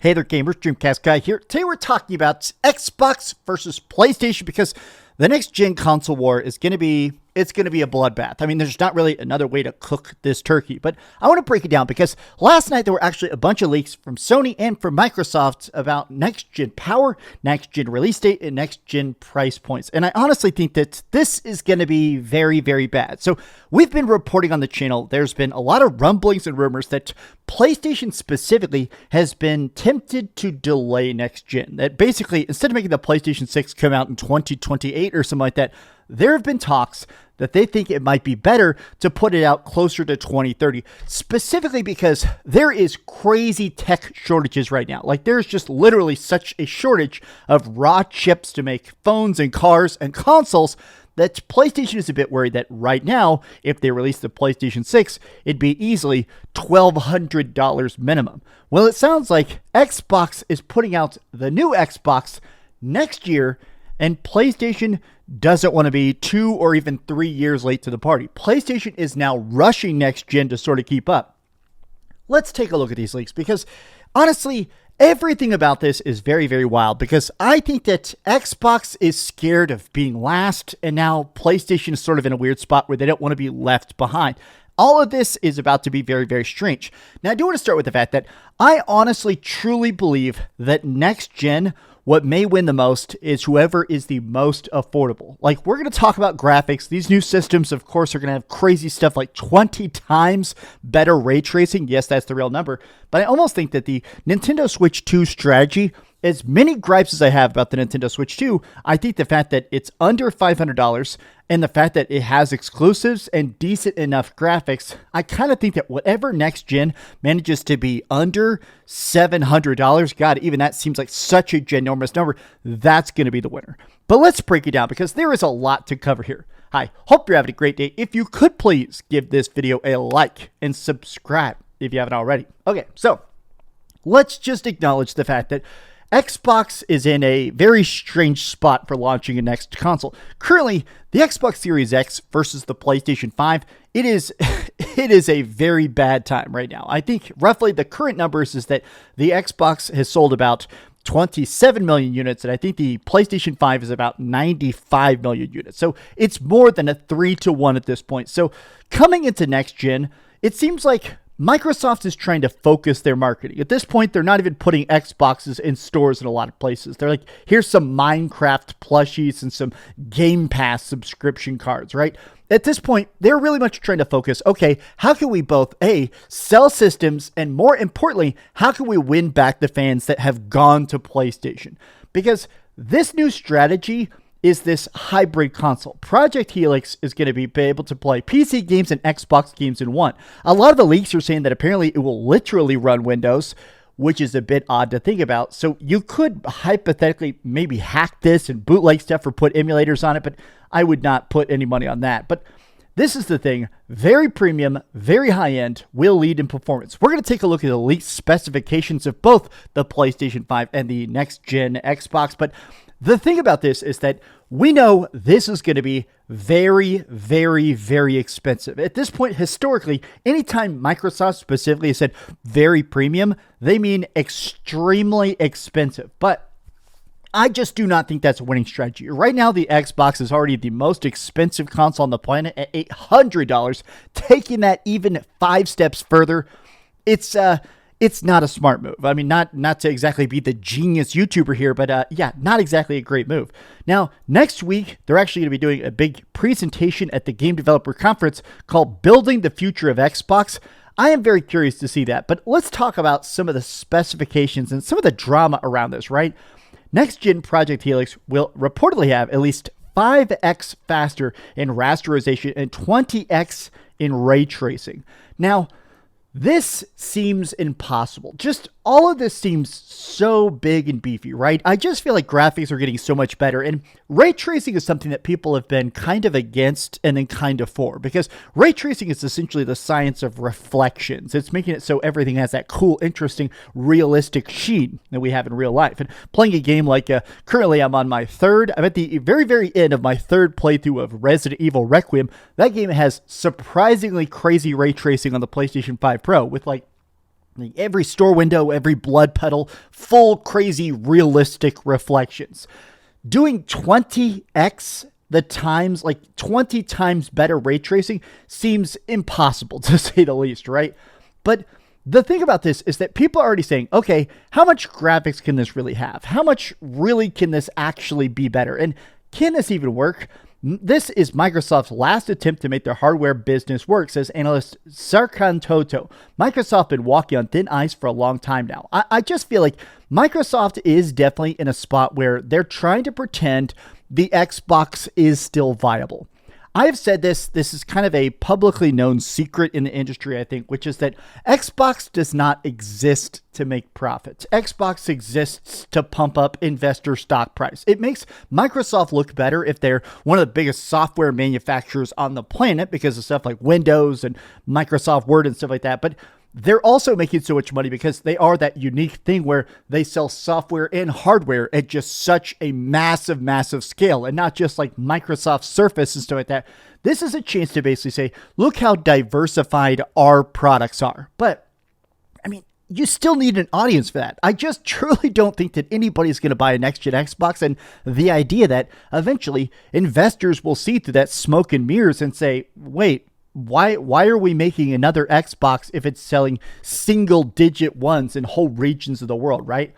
Hey there gamers, DreamcastGuy here. Today we're talking about Xbox versus PlayStation because the next gen console war is going to be a bloodbath. I mean, there's not really another way to cook this turkey, but I want to break it down because last night there were actually a bunch of leaks from Sony and from Microsoft about next gen power, next gen release date, and next gen price points. And I honestly think that this is going to be very, very bad. So we've been reporting on the channel. There's been a lot of rumblings and rumors that PlayStation specifically has been tempted to delay next gen. That basically, instead of making the PlayStation 6 come out in 2028 or something like that, there have been talks that they think it might be better to put it out closer to 2030, specifically because there is crazy tech shortages right now. Like there's just literally such a shortage of raw chips to make phones and cars and consoles that PlayStation is a bit worried that right now, if they release the PlayStation 6, it'd be easily $1,200 minimum. Well, it sounds like Xbox is putting out the new Xbox next year, and PlayStation doesn't want to be 2 or even 3 years late to the party. PlayStation is now rushing next gen to sort of keep up. Let's take a look at these leaks because honestly, everything about this is very, very wild because I think that Xbox is scared of being last and now PlayStation is sort of in a weird spot where they don't want to be left behind. All of this is about to be very, very strange. Now, I do want to start with the fact that I honestly, truly believe that next gen, what may win the most is whoever is the most affordable. Like, we're going to talk about graphics. These new systems, of course, are going to have crazy stuff like 20 times better ray tracing. Yes, that's the real number. But I almost think that the Nintendo Switch 2 strategy, as many gripes as I have about the Nintendo Switch 2, I think the fact that it's under $500 and the fact that it has exclusives and decent enough graphics, I kind of think that whatever next gen manages to be under $700, God, even that seems like such a ginormous number, that's going to be the winner. But let's break it down because there is a lot to cover here. Hi, hope you're having a great day. If you could please give this video a like and subscribe if you haven't already. Okay, so let's just acknowledge the fact that Xbox is in a very strange spot for launching a next console. Currently, the Xbox Series X versus the PlayStation 5, it is a very bad time right now. I think roughly the current numbers is that the Xbox has sold about 27 million units, and I think the PlayStation 5 is about 95 million units. So it's more than a 3-to-1 at this point. So coming into next gen, it seems like Microsoft is trying to focus their marketing. At this point, they're not even putting Xboxes in stores in a lot of places. They're like, here's some Minecraft plushies and some Game Pass subscription cards, right? At this point, they're really much trying to focus, okay, how can we both, A, sell systems, and more importantly, how can we win back the fans that have gone to PlayStation? Because this new strategy is this hybrid console. Project Helix is going to be able to play PC games and Xbox games in one. A lot of the leaks are saying that apparently it will literally run Windows, which is a bit odd to think about. So you could hypothetically maybe hack this and bootleg stuff or put emulators on it, but I would not put any money on that. But this is the thing, very premium, very high-end, will lead in performance. We're going to take a look at the leaked specifications of both the PlayStation 5 and the next-gen Xbox, but the thing about this is that we know this is going to be very, very, very expensive. At this point, historically, anytime Microsoft specifically has said very premium, they mean extremely expensive. But I just do not think that's a winning strategy. Right now, the Xbox is already the most expensive console on the planet at $800. Taking that even 5 steps further, it's not a smart move. I mean, not to exactly be the genius YouTuber here, but yeah, not exactly a great move. Now, next week, they're actually going to be doing a big presentation at the Game Developer Conference called Building the Future of Xbox. I am very curious to see that, but let's talk about some of the specifications and some of the drama around this, right? Next Gen Project Helix will reportedly have at least 5x faster in rasterization and 20x in ray tracing. Now, this seems impossible. Just all of this seems so big and beefy, right? I just feel like graphics are getting so much better, and ray tracing is something that people have been kind of against and then kind of for, because ray tracing is essentially the science of reflections. It's making it so everything has that cool, interesting, realistic sheen that we have in real life. And playing a game like currently I'm at the very, very end of my 3rd playthrough of Resident Evil Requiem. That game has surprisingly crazy ray tracing on the PlayStation 5 Pro with like Every store window, every blood puddle, full crazy realistic reflections. Doing 20x the times, like 20 times better ray tracing seems impossible to say the least, right? But the thing about this is that people are already saying, okay, how much graphics can this really have? How much really can this actually be better? And can this even work? This is Microsoft's last attempt to make their hardware business work, says analyst Sarkan Toto. Microsoft been walking on thin ice for a long time now. I just feel like Microsoft is definitely in a spot where they're trying to pretend the Xbox is still viable. I have said this is kind of a publicly known secret in the industry, I think, which is that Xbox does not exist to make profits. Xbox exists to pump up investor stock price. It makes Microsoft look better if they're one of the biggest software manufacturers on the planet because of stuff like Windows and Microsoft Word and stuff like that. But they're also making so much money because they are that unique thing where they sell software and hardware at just such a massive, massive scale, and not just like Microsoft Surface and stuff like that. This is a chance to basically say, look how diversified our products are. But I mean, you still need an audience for that. I just truly don't think that anybody's going to buy a next-gen Xbox, and the idea that eventually investors will see through that smoke and mirrors and say, wait, why are we making another Xbox if it's selling single-digit ones in whole regions of the world, right?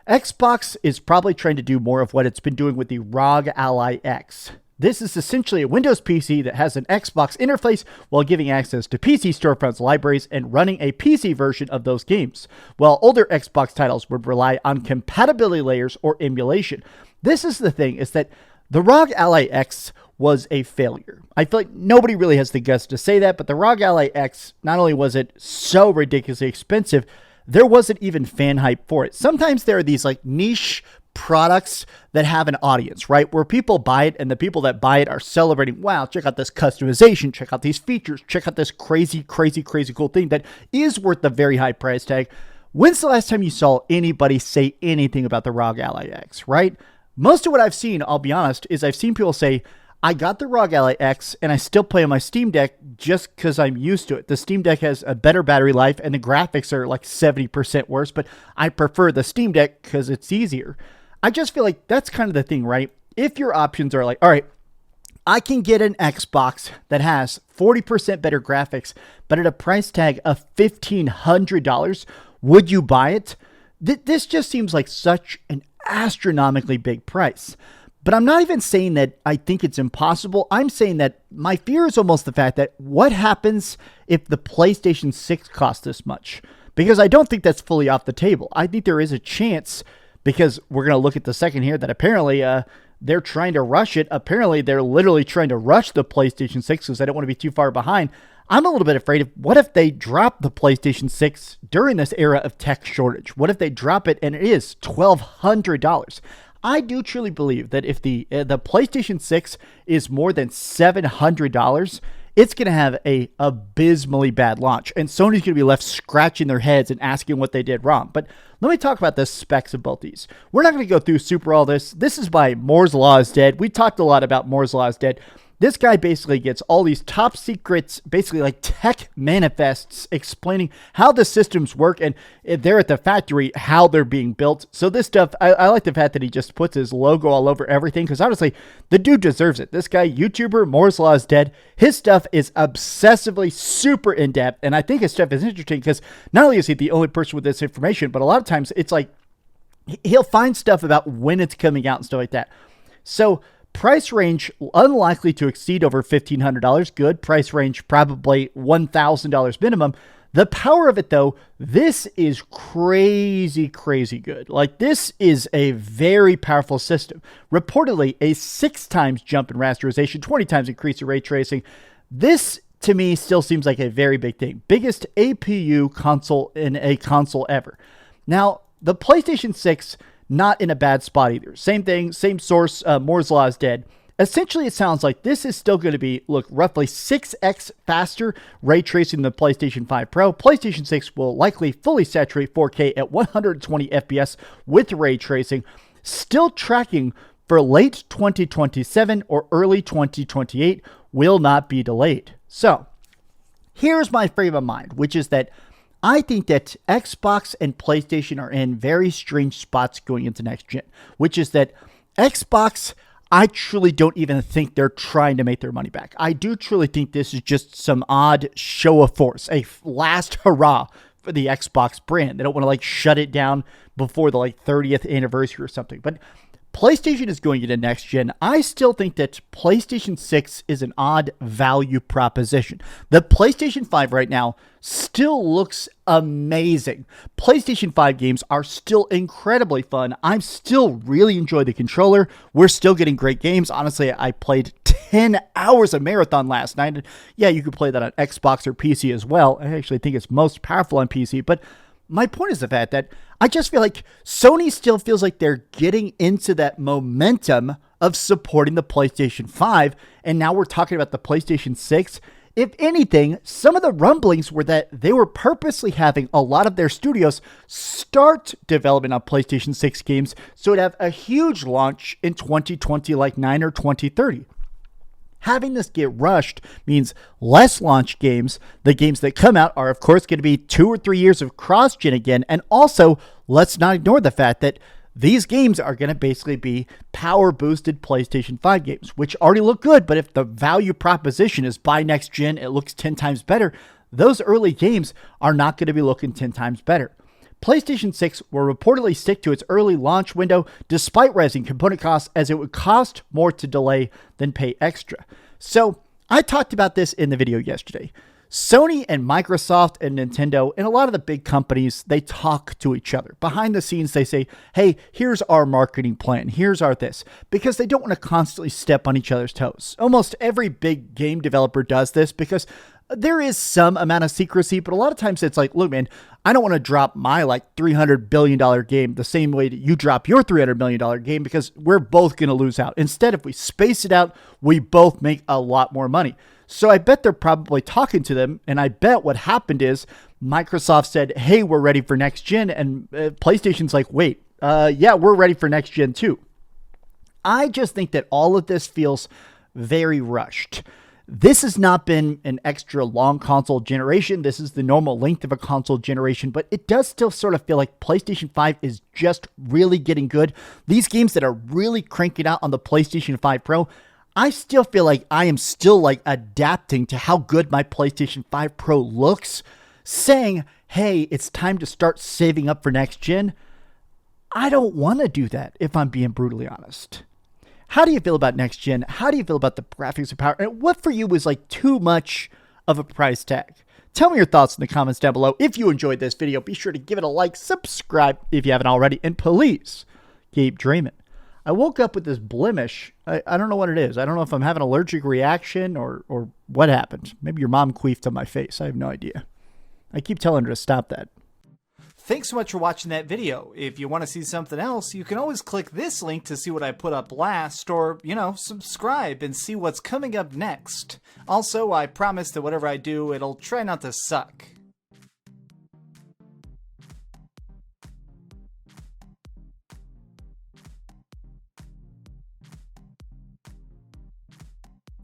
Xbox is probably trying to do more of what it's been doing with the ROG Ally X. This is essentially a Windows PC that has an Xbox interface while giving access to PC storefronts, libraries, and running a PC version of those games, while older Xbox titles would rely on compatibility layers or emulation. This is the thing, is that the ROG Ally X was a failure. I feel like nobody really has the guts to say that, but the ROG Ally X, not only was it so ridiculously expensive, there wasn't even fan hype for it. Sometimes there are these like niche products that have an audience, right? Where people buy it and the people that buy it are celebrating, wow, check out this customization, check out these features, check out this crazy, crazy, crazy cool thing that is worth the very high price tag. When's the last time you saw anybody say anything about the ROG Ally X, right? Most of what I've seen, I'll be honest, is I've seen people say, I got the ROG Ally X and I still play on my Steam Deck just because I'm used to it. The Steam Deck has a better battery life and the graphics are like 70% worse, but I prefer the Steam Deck because it's easier. I just feel like that's kind of the thing, right? If your options are like, all right, I can get an Xbox that has 40% better graphics, but at a price tag of $1,500, would you buy it? This just seems like such an astronomically big price. But I'm not even saying that I think it's impossible. I'm saying that my fear is almost the fact that what happens if the PlayStation 6 costs this much? Because I don't think that's fully off the table. I think there is a chance, because we're going to look at the second here, that apparently they're trying to rush it. Apparently they're literally trying to rush the PlayStation 6 because they don't want to be too far behind. I'm a little bit afraid of what if they drop the PlayStation 6 during this era of tech shortage? What if they drop it and it is $1,200? I do truly believe that if the PlayStation 6 is more than $700, it's going to have a abysmally bad launch, and Sony's going to be left scratching their heads and asking what they did wrong. But let me talk about the specs of both these. We're not going to go through super all this. This is by Moore's Law is Dead. We talked a lot about Moore's Law is Dead. This guy basically gets all these top secrets, basically like tech manifests explaining how the systems work, and they're at the factory, how they're being built. So this stuff, I like the fact that he just puts his logo all over everything, because honestly, the dude deserves it. This guy, YouTuber, Moore's Law is Dead. His stuff is obsessively super in-depth, and I think his stuff is interesting because not only is he the only person with this information, but a lot of times it's like he'll find stuff about when it's coming out and stuff like that. So price range unlikely to exceed over $1,500. Good. Price range probably $1,000 minimum. The power of it, though, this is crazy, crazy good. Like, this is a very powerful system. Reportedly, a 6 times jump in rasterization, 20 times increase in ray tracing. This, to me, still seems like a very big thing. Biggest APU console in a console ever. Now, the PlayStation 6, not in a bad spot either. Same thing, same source, Moore's Law is Dead. Essentially, it sounds like this is still going to be, look, roughly 6x faster ray tracing than the PlayStation 5 Pro. PlayStation 6 will likely fully saturate 4K at 120 FPS with ray tracing, still tracking for late 2027 or early 2028, will not be delayed. So, here's my frame of mind, which is that I think that Xbox and PlayStation are in very strange spots going into next gen, which is that Xbox, I truly don't even think they're trying to make their money back. I do truly think this is just some odd show of force, a last hurrah for the Xbox brand. They don't want to like shut it down before the like 30th anniversary or something. But PlayStation is going into next gen. I still think that PlayStation 6 is an odd value proposition. The PlayStation 5 right now still looks amazing. PlayStation 5 games are still incredibly fun. I still really enjoy the controller. We're still getting great games. Honestly, I played 10 hours of marathon last night. Yeah, you could play that on Xbox or PC as well. I actually think it's most powerful on PC, but my point is the fact that I just feel like Sony still feels like they're getting into that momentum of supporting the PlayStation 5, and now we're talking about the PlayStation 6. If anything, some of the rumblings were that they were purposely having a lot of their studios start development on PlayStation 6 games so it'd have a huge launch in 2020, like 9 or 2030. Having this get rushed means less launch games. The games that come out are, of course, going to be 2 or 3 years of cross-gen again. And also, let's not ignore the fact that these games are going to basically be power-boosted PlayStation 5 games, which already look good. But if the value proposition is buy next gen, it looks 10 times better, those early games are not going to be looking 10 times better. PlayStation 6 will reportedly stick to its early launch window despite rising component costs, as it would cost more to delay than pay extra. So I talked about this in the video yesterday. Sony and Microsoft and Nintendo and a lot of the big companies, they talk to each other. Behind the scenes, they say, hey, here's our marketing plan. Here's our this. Because they don't want to constantly step on each other's toes. Almost every big game developer does this because there is some amount of secrecy, but a lot of times it's like, look, man, I don't want to drop my like $300 billion game the same way that you drop your $300 million game because we're both going to lose out. Instead, if we space it out, we both make a lot more money. So I bet they're probably talking to them. And I bet what happened is Microsoft said, hey, we're ready for next gen. And PlayStation's like, wait, yeah, we're ready for next gen too. I just think that all of this feels very rushed. This has not been an extra long console generation. This is the normal length of a console generation, but it does still sort of feel like PlayStation 5 is just really getting good. These games that are really cranking out on the PlayStation 5 Pro, I still feel like I am still like adapting to how good my PlayStation 5 Pro looks, saying, hey, it's time to start saving up for next gen. I don't want to do that, if I'm being brutally honest. How do you feel about next gen? How do you feel about the graphics and power? And what for you was like too much of a price tag? Tell me your thoughts in the comments down below. If you enjoyed this video, be sure to give it a like, subscribe if you haven't already, and please keep dreaming. I woke up with this blemish. I don't know what it is. I don't know if I'm having an allergic reaction or what happened. Maybe your mom queefed on my face. I have no idea. I keep telling her to stop that. Thanks so much for watching that video. If you want to see something else, you can always click this link to see what I put up last, or, subscribe and see what's coming up next. Also, I promise that whatever I do, it'll try not to suck.